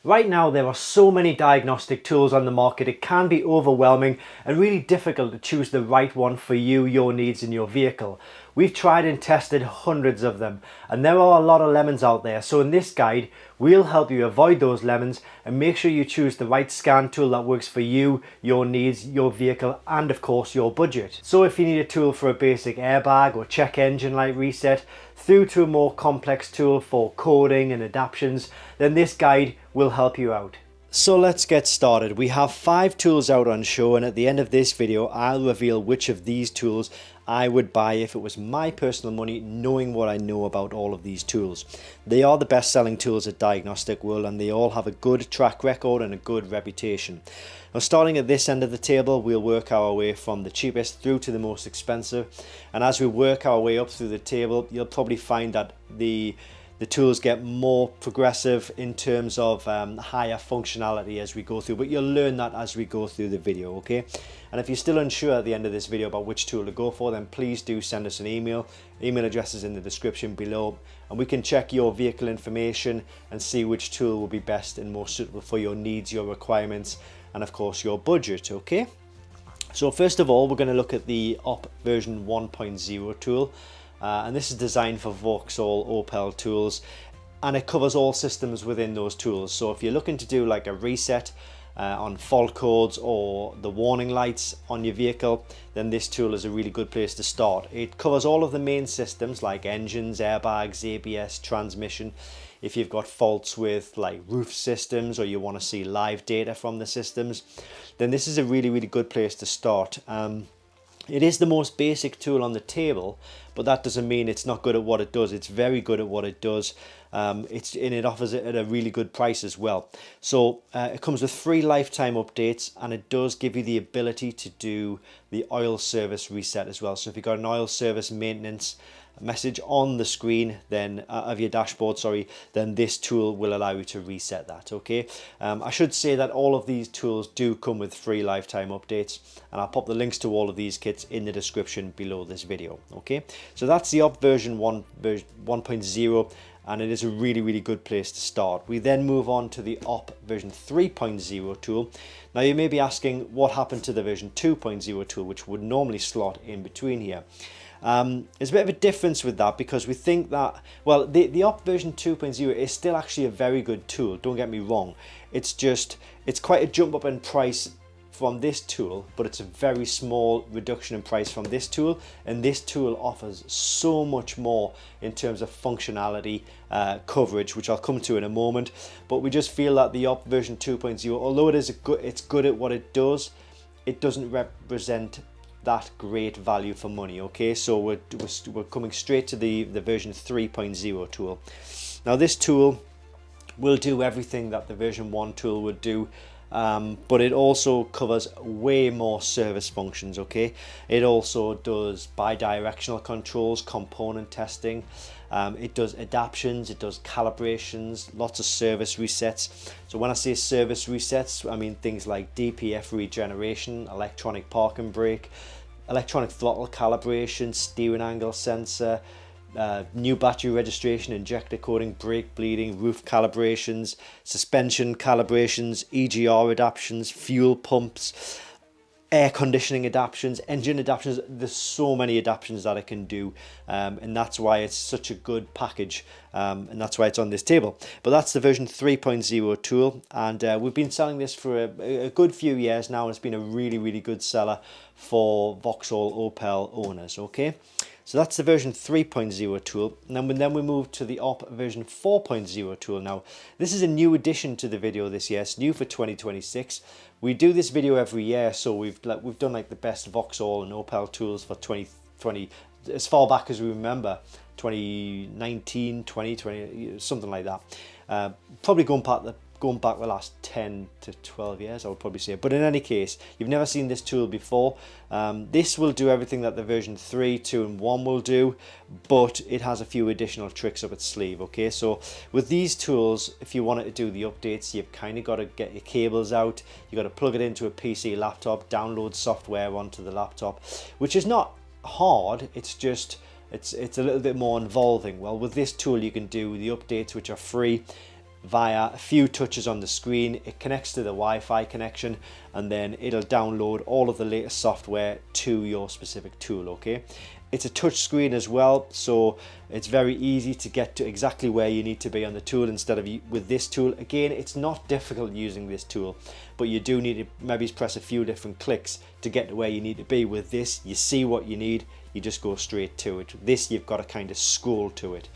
Right now there are so many diagnostic tools on the market, it can be overwhelming and really difficult to choose the right one for you, your needs and your vehicle. We've tried and tested hundreds of them and there are a lot of lemons out there, so in this guide we'll help you avoid those lemons and make sure you choose the right scan tool that works for you, your needs, your vehicle and of course your budget. So if you need a tool for a basic airbag or check engine light reset, through to a more complex tool for coding and adaptions, then this guide will help you out. So let's get started. We have 5 tools out on show, and at the end of this video I'll reveal which of these tools I would buy if it was my personal money, knowing what I know about all of these tools. They are the best selling tools at Diagnostic World and they all have a good track record and a good reputation. Now, starting at this end of the table, we'll work our way from the cheapest through to the most expensive, and as we work our way up through the table you'll probably find that the tools get more progressive in terms of higher functionality as we go through, but you'll learn that as we go through the video, okay? And if you're still unsure at the end of this video about which tool to go for, then please do send us an email. Email address is in the description below, and we can check your vehicle information and see which tool will be best and more suitable for your needs, your requirements, and of course your budget, okay? So first of all, we're going to look at the OP version 1.0 tool. And this is designed for Vauxhall Opel tools, and it covers all systems within those tools. So if you're looking to do like a reset on fault codes or the warning lights on your vehicle, then this tool is a really good place to start. It covers all of the main systems like engines, airbags, ABS, transmission. If you've got faults with like roof systems or you want to see live data from the systems, then this is a really good place to start. It is the most basic tool on the table, but that doesn't mean it's not good at what it does. It's very good at what it does. It offers it at a really good price as well. So it comes with free lifetime updates, and it does give you the ability to do the oil service reset as well. So if you've got an oil service maintenance message on the screen then of your dashboard, then this tool will allow you to reset that, okay? I should say that all of these tools do come with free lifetime updates, and I'll pop the links to all of these kits in the description below this video, okay? So that's the OP version 1.0, and it is a really good place to start. We then move on to the OP version 3.0 tool. Now you may be asking what happened to the version 2.0 tool, which would normally slot in between here. There's a bit of a difference with that because we think that, well, the OP version 2.0 is still actually a very good tool, don't get me wrong. It's quite a jump up in price from this tool, but it's a very small reduction in price from this tool, and this tool offers so much more in terms of functionality, coverage, which I'll come to in a moment. But we just feel that the OP version 2.0, although it's good at what it does, it doesn't represent that great value for money, okay? So we're coming straight to the version 3.0 tool. Now this tool will do everything that the version 1 tool would do, but it also covers way more service functions, okay? It also does bi-directional controls, component testing, it does adaptions, it does calibrations, lots of service resets. So when I say service resets, I mean things like DPF regeneration, electronic parking brake, electronic throttle calibration, steering angle sensor, new battery registration, injector coding, brake bleeding, roof calibrations, suspension calibrations, EGR adaptions, fuel pumps, air conditioning adaptions, engine adaptions. There's so many adaptions that it can do, and that's why it's such a good package, and that's why it's on this table. But that's the version 3.0 tool, and we've been selling this for a good few years now, and it's been a really good seller for Vauxhall Opel owners, okay? So that's the version 3.0 tool. And then we move to the OP version 4.0 tool. Now, this is a new addition to the video this year. It's new for 2026. We do this video every year, so we've done like the best Vauxhall and Opel tools for 2020, as far back as we remember, 2019, 2020, something like that. Probably going back the last 10 to 12 years, I would probably say. But in any case, you've never seen this tool before. This will do everything that the version 3, 2 and 1 will do, but it has a few additional tricks up its sleeve, okay? So with these tools, if you wanted to do the updates, you've kind of got to get your cables out, you've got to plug it into a PC laptop, download software onto the laptop, which is not hard, it's just it's a little bit more involving. Well, with this tool you can do the updates, which are free, via a few touches on the screen. It connects to the Wi-Fi connection, and then it'll download all of the latest software to your specific tool. Okay, it's a touch screen as well, so it's very easy to get to exactly where you need to be on the tool instead of with this tool. Again, it's not difficult using this tool, but you do need to maybe press a few different clicks to get to where you need to be. With this, you see what you need, you just go straight to it. This, you've got to kind of scroll to it.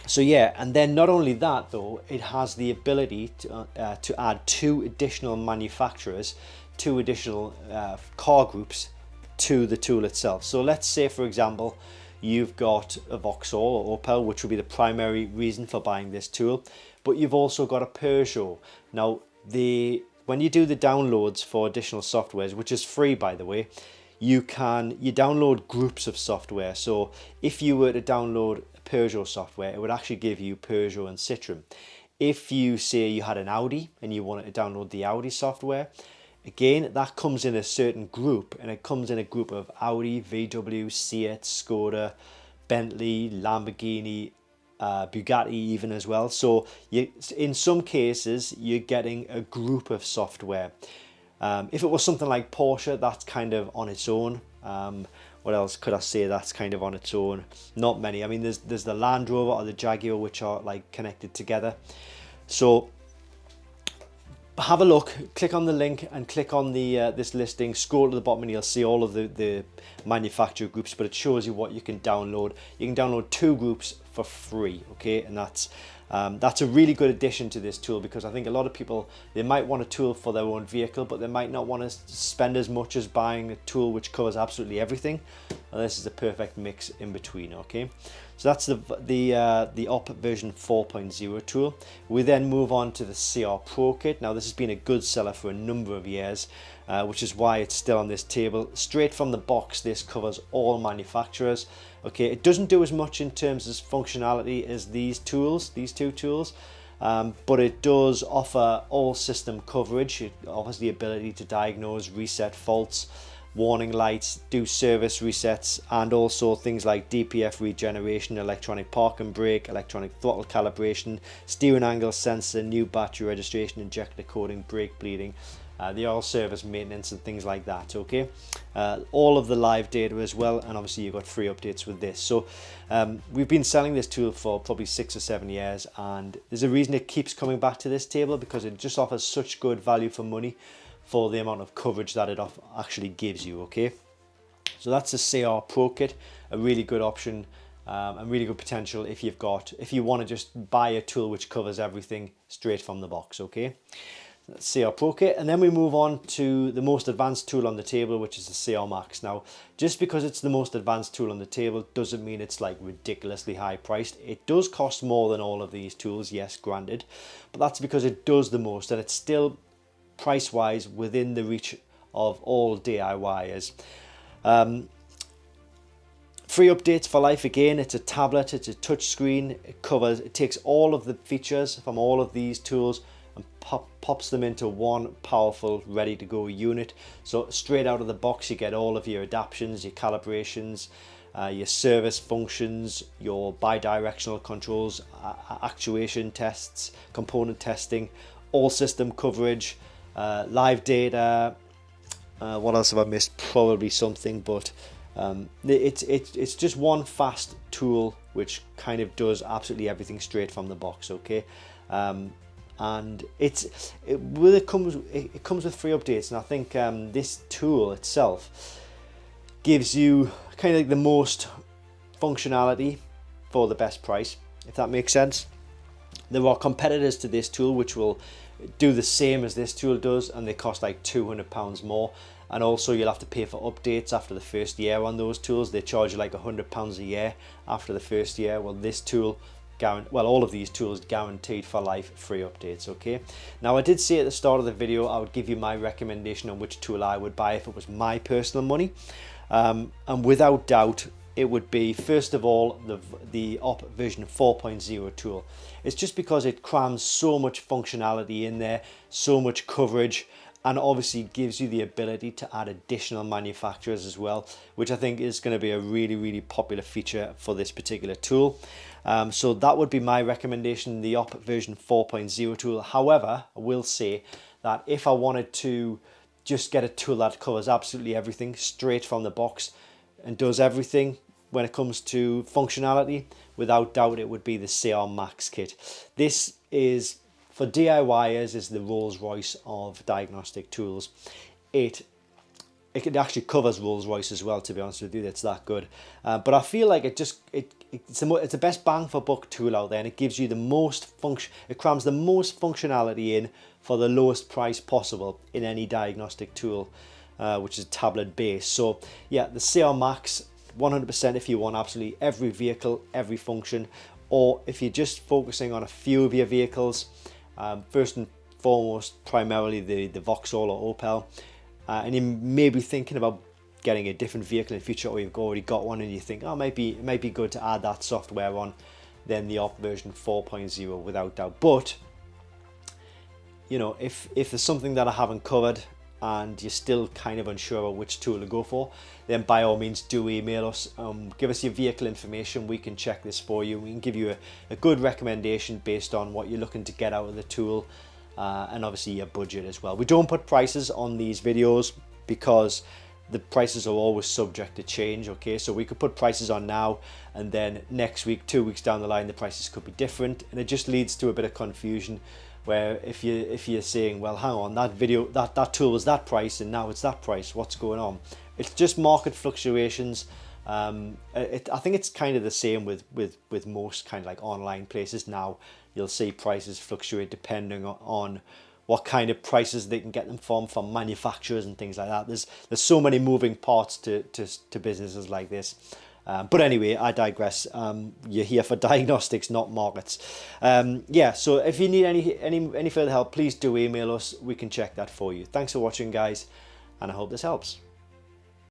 So yeah, and then not only that though, it has the ability to add 2 additional manufacturers, 2 additional car groups to the tool itself. So let's say, for example, you've got a Vauxhall or Opel, which would be the primary reason for buying this tool, but you've also got a Peugeot. Now, when you do the downloads for additional softwares, which is free by the way, you download groups of software. So if you were to download Peugeot software, it would actually give you Peugeot and Citroen. If you say you had an Audi and you wanted to download the Audi software, again, that comes in a certain group, and it comes in a group of Audi, VW, Seat, Skoda, Bentley, Lamborghini, Bugatti even as well. So in some cases, you're getting a group of software. If it was something like Porsche, that's kind of on its own. What else could I say that's kind of on its own? Not many. I mean, there's the Land Rover or the Jaguar, which are like connected together. So have a look, click on the link and click on the this listing, scroll to the bottom and you'll see all of the manufacturer groups, but it shows you what you can download. You can download 2 groups for free, okay? And that's a really good addition to this tool, because I think a lot of people, they might want a tool for their own vehicle, but they might not want to spend as much as buying a tool which covers absolutely everything. And this is a perfect mix in between, okay? So that's the OP version 4.0 tool. We then move on to the CR Pro Kit. Now this has been a good seller for a number of years, which is why it's still on this table. Straight from the box, this covers all manufacturers. Okay, it doesn't do as much in terms of functionality as these 2 tools, but it does offer all system coverage. It offers the ability to diagnose, reset faults, warning lights, do service resets, and also things like DPF regeneration, electronic park and brake, electronic throttle calibration, steering angle sensor, new battery registration, injector coding, brake bleeding, the oil service maintenance and things like that. Okay, all of the live data as well, and obviously you've got free updates with this. So we've been selling this tool for probably 6 or 7 years, and there's a reason it keeps coming back to this table, because it just offers such good value for money for the amount of coverage that it actually gives you. Okay, so that's the CR Pro Kit, a really good option and really good potential if you want to just buy a tool which covers everything straight from the box. Okay, that's CR Pro Kit. And then we move on to the most advanced tool on the table, which is the CR Max. Now, just because it's the most advanced tool on the table doesn't mean it's like ridiculously high priced. It does cost more than all of these tools, yes, granted, but that's because it does the most, and it's still price wise within the reach of all DIYers. Free updates for life. Again, it's a tablet, it's a touch screen. It takes all of the features from all of these tools and pops them into one powerful, ready to go unit. So straight out of the box, you get all of your adaptions, your calibrations, your service functions, your bi-directional controls, actuation tests, component testing, all system coverage, live data. What else have I missed? Probably something, but it's just one fast tool which kind of does absolutely everything straight from the box. Okay, and it comes with free updates, and I think this tool itself gives you kind of like the most functionality for the best price, if that makes sense. There are competitors to this tool which will do the same as this tool does, and they cost like £200 more, and also you'll have to pay for updates after the first year on those tools. They charge you like £100 a year after the first year. Well, this tool, all of these tools guaranteed for life free updates. Okay, now I did say at the start of the video I would give you my recommendation on which tool I would buy if it was my personal money, and without doubt it would be, first of all, the OP version 4.0 tool. It's just because it crams so much functionality in there, so much coverage, and obviously gives you the ability to add additional manufacturers as well, which I think is going to be a really popular feature for this particular tool. So that would be my recommendation, the OP version 4.0 tool. However, I will say that if I wanted to just get a tool that covers absolutely everything straight from the box and does everything when it comes to functionality, without doubt it would be the CR Max kit. This is, for DIYers, is the Rolls Royce of diagnostic tools. It actually covers Rolls Royce as well, to be honest with you. It's that good. But I feel like it's the best bang for buck tool out there, and it gives you the most function. It crams the most functionality in for the lowest price possible in any diagnostic tool, which is tablet based. So yeah, the CR Max, 100% if you want absolutely every vehicle, every function, or if you're just focusing on a few of your vehicles, first and foremost, primarily the Vauxhall or Opel, and you may be thinking about getting a different vehicle in the future, or you've already got one and you think, oh, it might be good to add that software on, then the OP version 4.0 without doubt. But you know, if there's something that I haven't covered and you're still kind of unsure about which tool to go for, then by all means do email us. Give us your vehicle information. We can check this for you. We can give you a good recommendation based on what you're looking to get out of the tool, and obviously your budget as well. We don't put prices on these videos because the prices are always subject to change. Okay, so we could put prices on now, and then next week, 2 weeks down the line, the prices could be different, and it just leads to a bit of confusion. Where if you're saying, well, hang on, that tool was that price and now it's that price, what's going on? It's just market fluctuations. I think it's kind of the same with most kind of like online places now. You'll see prices fluctuate depending on what kind of prices they can get them from manufacturers and things like that. There's so many moving parts to businesses like this. But anyway, I digress. You're here for diagnostics, not markets. Yeah, so if you need any further help, please do email us. We can check that for you. Thanks for watching, guys, and I hope this helps.